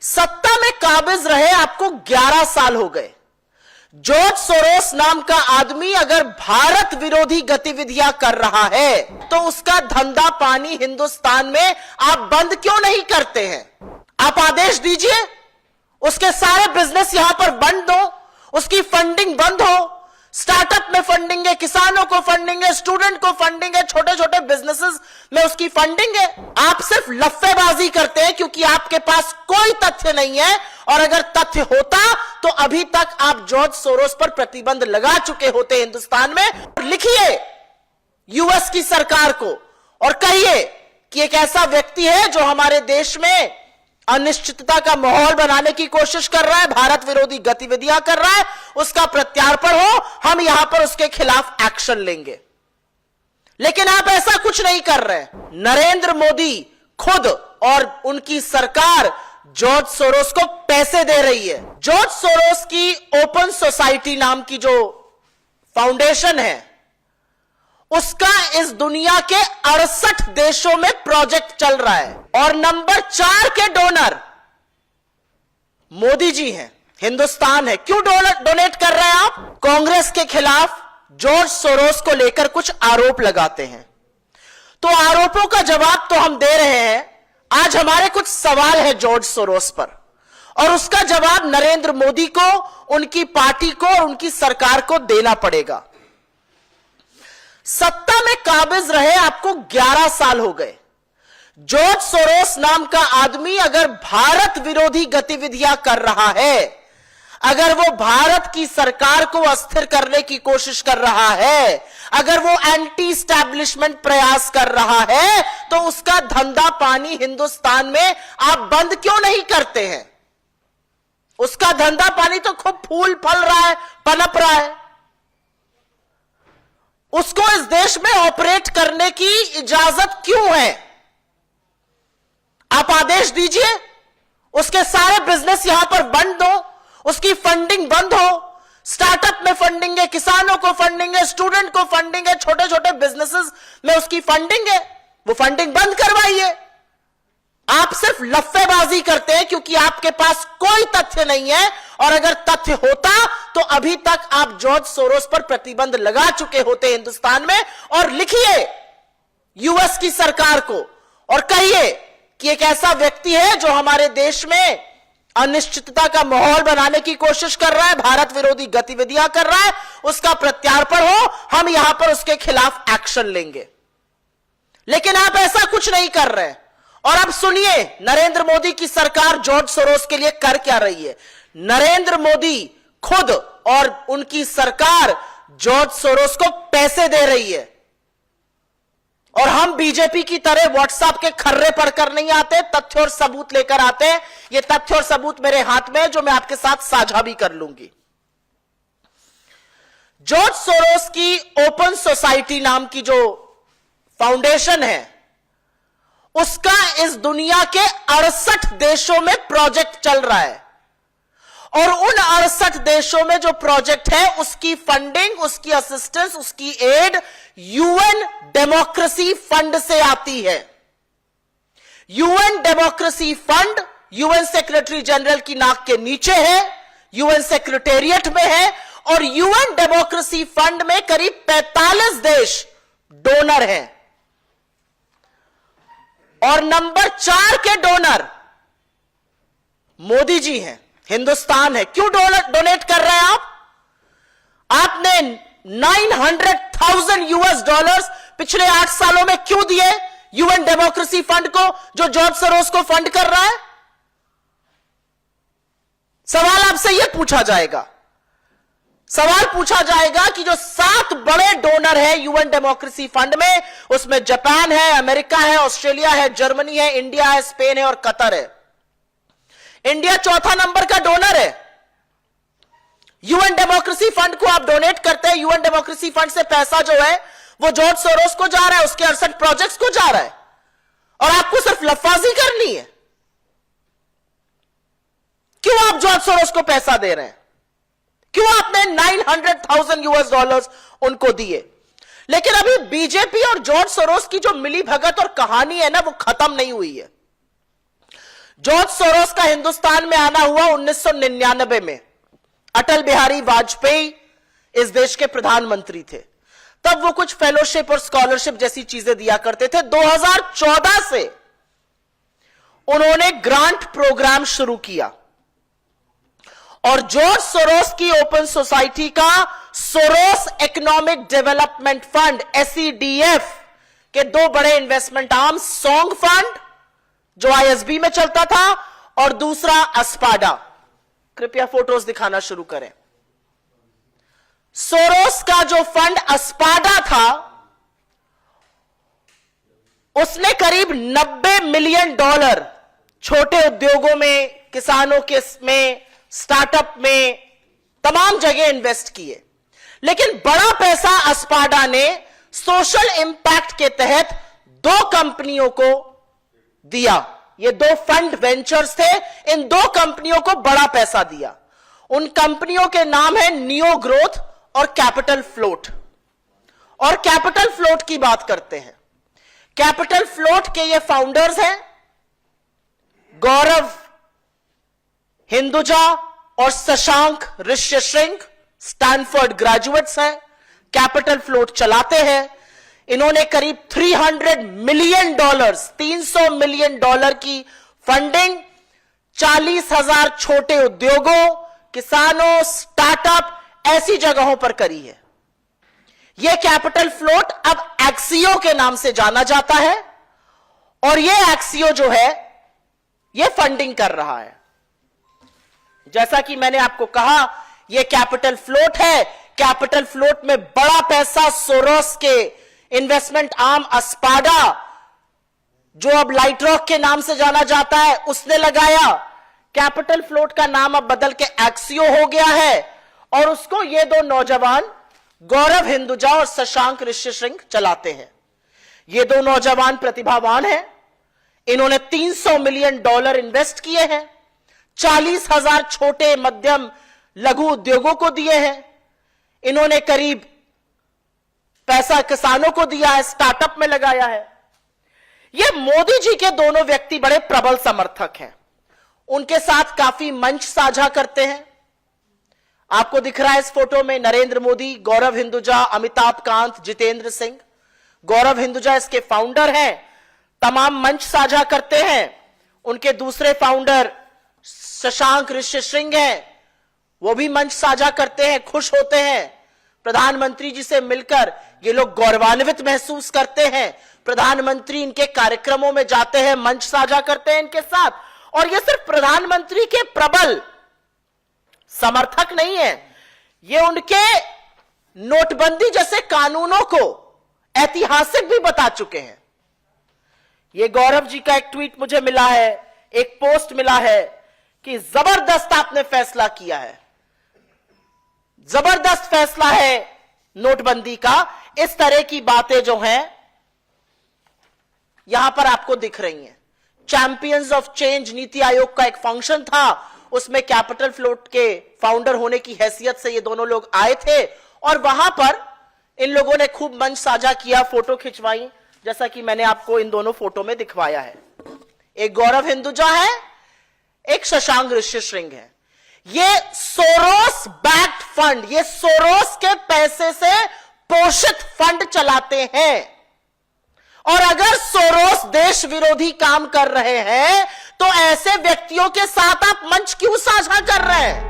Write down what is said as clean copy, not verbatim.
सत्ता में काबिज रहे आपको 11 साल हो गए। जॉर्ज सोरोस नाम का आदमी अगर भारत विरोधी गतिविधियां कर रहा है तो उसका धंधा पानी हिंदुस्तान में आप बंद क्यों नहीं करते हैं? आप आदेश दीजिए, उसके सारे बिजनेस यहां पर बंद हो, उसकी फंडिंग बंद हो। स्टार्टअप में फंडिंग है, किसानों को फंडिंग है, स्टूडेंट को फंडिंग है, छोटे छोटे बिजनेसेस में उसकी फंडिंग है। आप सिर्फ लफ्फेबाजी करते हैं क्योंकि आपके पास कोई तथ्य नहीं है, और अगर तथ्य होता तो अभी तक आप जॉर्ज सोरोस पर प्रतिबंध लगा चुके होते हिंदुस्तान में। लिखिए यूएस की सरकार को और कहिए कि एक ऐसा व्यक्ति है जो हमारे देश में अनिश्चितता का माहौल बनाने की कोशिश कर रहा है, भारत विरोधी गतिविधियां कर रहा है, उसका प्रत्यार्पण हो, हम यहां पर उसके खिलाफ एक्शन लेंगे। लेकिन आप ऐसा कुछ नहीं कर रहे। नरेंद्र मोदी खुद और उनकी सरकार जॉर्ज सोरोस को पैसे दे रही है। जॉर्ज सोरोस की ओपन सोसाइटी नाम की जो फाउंडेशन है, उसका इस दुनिया के 68 देशों में प्रोजेक्ट चल रहा है, और नंबर 4 के डोनर मोदी जी हैं, हिंदुस्तान है। क्यों डोनेट कर रहे हैं आप? कांग्रेस के खिलाफ जॉर्ज सोरोस को लेकर कुछ आरोप लगाते हैं, तो आरोपों का जवाब तो हम दे रहे हैं। आज हमारे कुछ सवाल है जॉर्ज सोरोस पर, और उसका जवाब नरेंद्र मोदी को, उनकी पार्टी को और उनकी सरकार को देना पड़ेगा। सत्ता में काबिज रहे आपको 11 साल हो गए। जॉर्ज सोरोस नाम का आदमी अगर भारत विरोधी गतिविधियां कर रहा है, अगर वो भारत की सरकार को अस्थिर करने की कोशिश कर रहा है, अगर वो एंटी स्टैब्लिशमेंट प्रयास कर रहा है, तो उसका धंधा पानी हिंदुस्तान में आप बंद क्यों नहीं करते हैं? उसका धंधा पानी तो खूब फूल फल रहा है, पनप रहा है। उसको इस देश में ऑपरेट करने की इजाजत क्यों है? आप आदेश दीजिए, उसके सारे बिजनेस यहां पर बंद हो, उसकी फंडिंग बंद हो। स्टार्टअप में फंडिंग है, किसानों को फंडिंग है, स्टूडेंट को फंडिंग है, छोटे छोटे बिजनेसेस में उसकी फंडिंग है, वो फंडिंग बंद करवाइए। आप सिर्फ लफ्फेबाजी करते हैं क्योंकि आपके पास कोई तथ्य नहीं है, और अगर तथ्य होता तो अभी तक आप जॉर्ज सोरोस पर प्रतिबंध लगा चुके होते हिंदुस्तान में। और लिखिए यूएस की सरकार को और कहिए कि एक ऐसा व्यक्ति है जो हमारे देश में अनिश्चितता का माहौल बनाने की कोशिश कर रहा है, भारत विरोधी गतिविधियां कर रहा है, उसका प्रत्यार्पण हो, हम यहां पर उसके खिलाफ एक्शन लेंगे। लेकिन आप ऐसा कुछ नहीं कर रहे। और अब सुनिए नरेंद्र मोदी की सरकार जॉर्ज सोरोस के लिए कर क्या रही है। नरेंद्र मोदी खुद और उनकी सरकार जॉर्ज सोरोस को पैसे दे रही है, और हम बीजेपी की तरह व्हाट्सएप के खर्रे पढ़कर नहीं आते, तथ्य और सबूत लेकर आते हैं। ये तथ्य और सबूत मेरे हाथ में है जो मैं आपके साथ साझा भी कर लूंगी। जॉर्ज सोरोस की ओपन सोसाइटी नाम की जो फाउंडेशन है, उसका इस दुनिया के 68 देशों में प्रोजेक्ट चल रहा है, और उन 68 देशों में जो प्रोजेक्ट है उसकी फंडिंग, उसकी असिस्टेंस, उसकी एड यूएन डेमोक्रेसी फंड से आती है। UN democracy fund UN secretary general की नाक के नीचे है, यूएन सेक्रेटेरिएट में है, और यूएन डेमोक्रेसी फंड में करीब 45 देश डोनर हैं, और नंबर 4 के डोनर मोदी जी हैं, हिंदुस्तान है। क्यों डोनेट कर रहे हैं आप? आपने 900,000 यूएस डॉलर्स पिछले 8 सालों में क्यों दिए यूएन डेमोक्रेसी फंड को, जो जॉर्ज सोरोस को फंड कर रहा है? सवाल आपसे यह पूछा जाएगा। सवाल पूछा जाएगा कि जो 7 बड़े डोनर हैं यूएन डेमोक्रेसी फंड में, उसमें जापान है, अमेरिका है, ऑस्ट्रेलिया है, जर्मनी है, इंडिया है, स्पेन है और कतर है। इंडिया चौथा नंबर का डोनर है। यूएन डेमोक्रेसी फंड को आप डोनेट करते हैं, यूएन डेमोक्रेसी फंड से पैसा जो है वो जॉर्ज सोरोस को जा रहा है, उसके 68 प्रोजेक्ट्स को जा रहा है, और आपको सिर्फ लफ्फाजी करनी है। क्यों आप जॉर्ज सोरोस को पैसा दे रहे हैं? क्यों आपने 900,000 यूएस डॉलर्स उनको दिए? लेकिन अभी बीजेपी और जॉर्ज सोरोस की जो मिली भगत और कहानी है ना, वो खत्म नहीं हुई है। जॉर्ज सोरोस का हिंदुस्तान में आना हुआ 1999 में। अटल बिहारी वाजपेयी इस देश के प्रधानमंत्री थे। तब वो कुछ फेलोशिप और स्कॉलरशिप जैसी चीजें दिया करते थे। 2014 से उन्होंने ग्रांट प्रोग्राम शुरू किया और जॉर्ज सोरोस की ओपन सोसाइटी का Soros economic development fund SEDF के दो बड़े इन्वेस्टमेंट आर्म, सोंग फंड जो ISB में चलता था और दूसरा अस्पाडा। कृपया फोटोज दिखाना शुरू करें। सोरोस का जो फंड अस्पाडा था उसने करीब $90 मिलियन छोटे उद्योगों में, किसानों के में, स्टार्टअप में, तमाम जगह इन्वेस्ट किए। लेकिन बड़ा पैसा अस्पाडा ने सोशल इंपैक्ट के तहत दो कंपनियों को दिया। ये दो फंड वेंचर्स थे, इन दो कंपनियों को बड़ा पैसा दिया। उन कंपनियों के नाम है नियो ग्रोथ और कैपिटल फ्लोट। और कैपिटल फ्लोट की बात करते हैं। कैपिटल फ्लोट के ये फाउंडर्स हैं गौरव हिंदुजा और शशांक ऋष्यशृंग, स्टैनफोर्ड ग्रेजुएट्स हैं, कैपिटल फ्लोट चलाते हैं। इन्होंने करीब $300 मिलियन, $300 मिलियन की फंडिंग 40,000 छोटे उद्योगों, किसानों, स्टार्टअप ऐसी जगहों पर करी है। यह कैपिटल फ्लोट अब एक्सियो के नाम से जाना जाता है और यह एक्सियो जो है यह फंडिंग कर रहा है। जैसा कि मैंने आपको कहा, यह कैपिटल फ्लोट है। कैपिटल फ्लोट में बड़ा पैसा सोरोस के इन्वेस्टमेंट आर्म अस्पाडा, जो अब लाइट रॉक के नाम से जाना जाता है, उसने लगाया। कैपिटल फ्लोट का नाम अब बदल के एक्सियो हो गया है और उसको ये दो नौजवान गौरव हिंदुजा और शशांक ऋष्यशृंग चलाते हैं। ये दो नौजवान प्रतिभावान हैं। इन्होंने $300 मिलियन इन्वेस्ट किए हैं, 40,000 छोटे मध्यम लघु उद्योगों को दिए हैं। इन्होंने करीब पैसा किसानों को दिया है, स्टार्टअप में लगाया है। ये मोदी जी के दोनों व्यक्ति बड़े प्रबल समर्थक हैं। उनके साथ काफी मंच साझा करते हैं। आपको दिख रहा है इस फोटो में नरेंद्र मोदी, गौरव हिंदुजा, अमिताभ कांत, जितेंद्र सिंह। गौरव हिंदुजा इसके फाउंडर हैं, तमाम मंच साझा करते हैं। उनके दूसरे फाउंडर शशांक ऋष्यशृंग हैं, वो भी मंच साझा करते हैं, खुश होते हैं। प्रधानमंत्री जी से मिलकर ये लोग गौरवान्वित महसूस करते हैं। प्रधानमंत्री इनके कार्यक्रमों में जाते हैं, मंच साझा करते हैं इनके साथ। और ये सिर्फ प्रधानमंत्री के प्रबल समर्थक नहीं है, ये उनके नोटबंदी जैसे कानूनों को ऐतिहासिक भी बता चुके हैं। ये गौरव जी का एक ट्वीट मुझे मिला है, एक पोस्ट मिला है कि जबरदस्त आपने फैसला किया है, जबरदस्त फैसला है नोटबंदी का। इस तरह की बातें जो हैं यहां पर आपको दिख रही हैं। Champions of change NITI Aayog का एक फंक्शन था, उसमें कैपिटल फ्लोट के फाउंडर होने की हैसियत से ये दोनों लोग आए थे और वहां पर इन लोगों ने खूब मंच साझा किया, फोटो खिंचवाई, जैसा कि मैंने आपको इन दोनों फोटो में दिखवाया है। एक गौरव हिंदुजा है, एक शशांक ऋष्यशृंग है। ये सोरोस बैक्ड फंड, ये सोरोस के पैसे से पोषित फंड चलाते हैं। और अगर सोरोस देश विरोधी काम कर रहे हैं तो ऐसे व्यक्तियों के साथ आप मंच क्यों साझा कर रहे हैं?